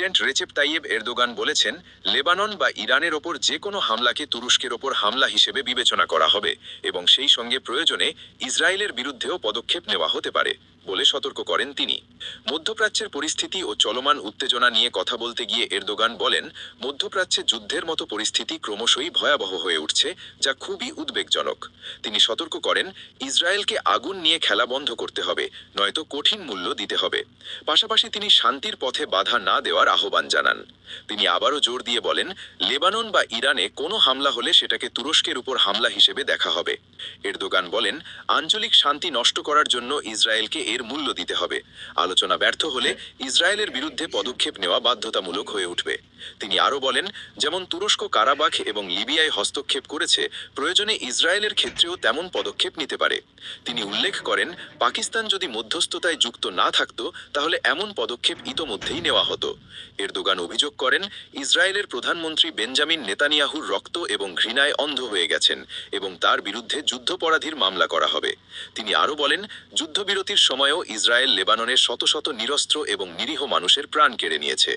President Recep Tayyip Erdogan বলেছেন, Lebanon বা ইরানের ওপর যে কোনো হামলাকে তুরস্কের ওপর হামলা হিসেবে বিবেচনা করা হবে এবং সেই সঙ্গে প্রয়োজনে ইসরায়েলের বিরুদ্ধেও পদক্ষেপ নেওয়া হতে পারে বলে সতর্ক করেন তিনি। মধ্যপ্রাচ্যের পরিস্থিতি ও চলমান উত্তেজনা নিয়ে কথা বলতে গিয়ে এরদোগান বলেন, মধ্যপ্রাচ্যে যুদ্ধের মতো পরিস্থিতি ক্রমশই ভয়াবহ হয়ে উঠছে, যা খুবই উদ্বেগজনক। তিনি সতর্ক করেন, ইসরায়েলকে আগুন নিয়ে খেলা বন্ধ করতে হবে, নয়তো কঠিন মূল্য দিতে হবে। পাশাপাশি তিনি শান্তির পথে বাধা না দেওয়ার আহ্বান জানান। তিনি আবারও জোর দিয়ে বলেন, লেবানন বা ইরানে কোনো হামলা হলে সেটাকে তুরস্কের উপর হামলা হিসেবে দেখা হবে। এরদোগান বলেন, আঞ্চলিক শান্তি নষ্ট করার জন্য ইসরায়েলকে এর মূল্য দিতে হবে। আলোচনা ব্যর্থ হলে ইসরায়েলের বিরুদ্ধে পদক্ষেপ নেওয়া বাধ্যতামূলক হয়ে উঠবে। তিনি আরও বলেন, যেমন তুরস্ক কারাবাখ এবং লিবিয়ায় হস্তক্ষেপ করেছে, প্রয়োজনে ইসরায়েলের ক্ষেত্রেও তেমন পদক্ষেপ নিতে পারে। তিনি উল্লেখ করেন, পাকিস্তান যদি মধ্যস্থতায় যুক্ত না থাকত, তাহলে এমন পদক্ষেপ ইতোমধ্যেই নেওয়া হতো। এরদোগান অভিযোগ করেন, ইসরায়েলের প্রধানমন্ত্রী বেঞ্জামিন নেতানিয়াহুর রক্ত এবং ঘৃণায় অন্ধ হয়ে গেছেন এবং তার বিরুদ্ধে যুদ্ধাপরাধীর মামলা করা হবে। তিনি আরও বলেন, যুদ্ধবিরতির সময়ও ইসরায়েল লেবাননের শত শত নিরস্ত্র এবং নিরীহ মানুষের প্রাণ কেড়ে নিয়েছে।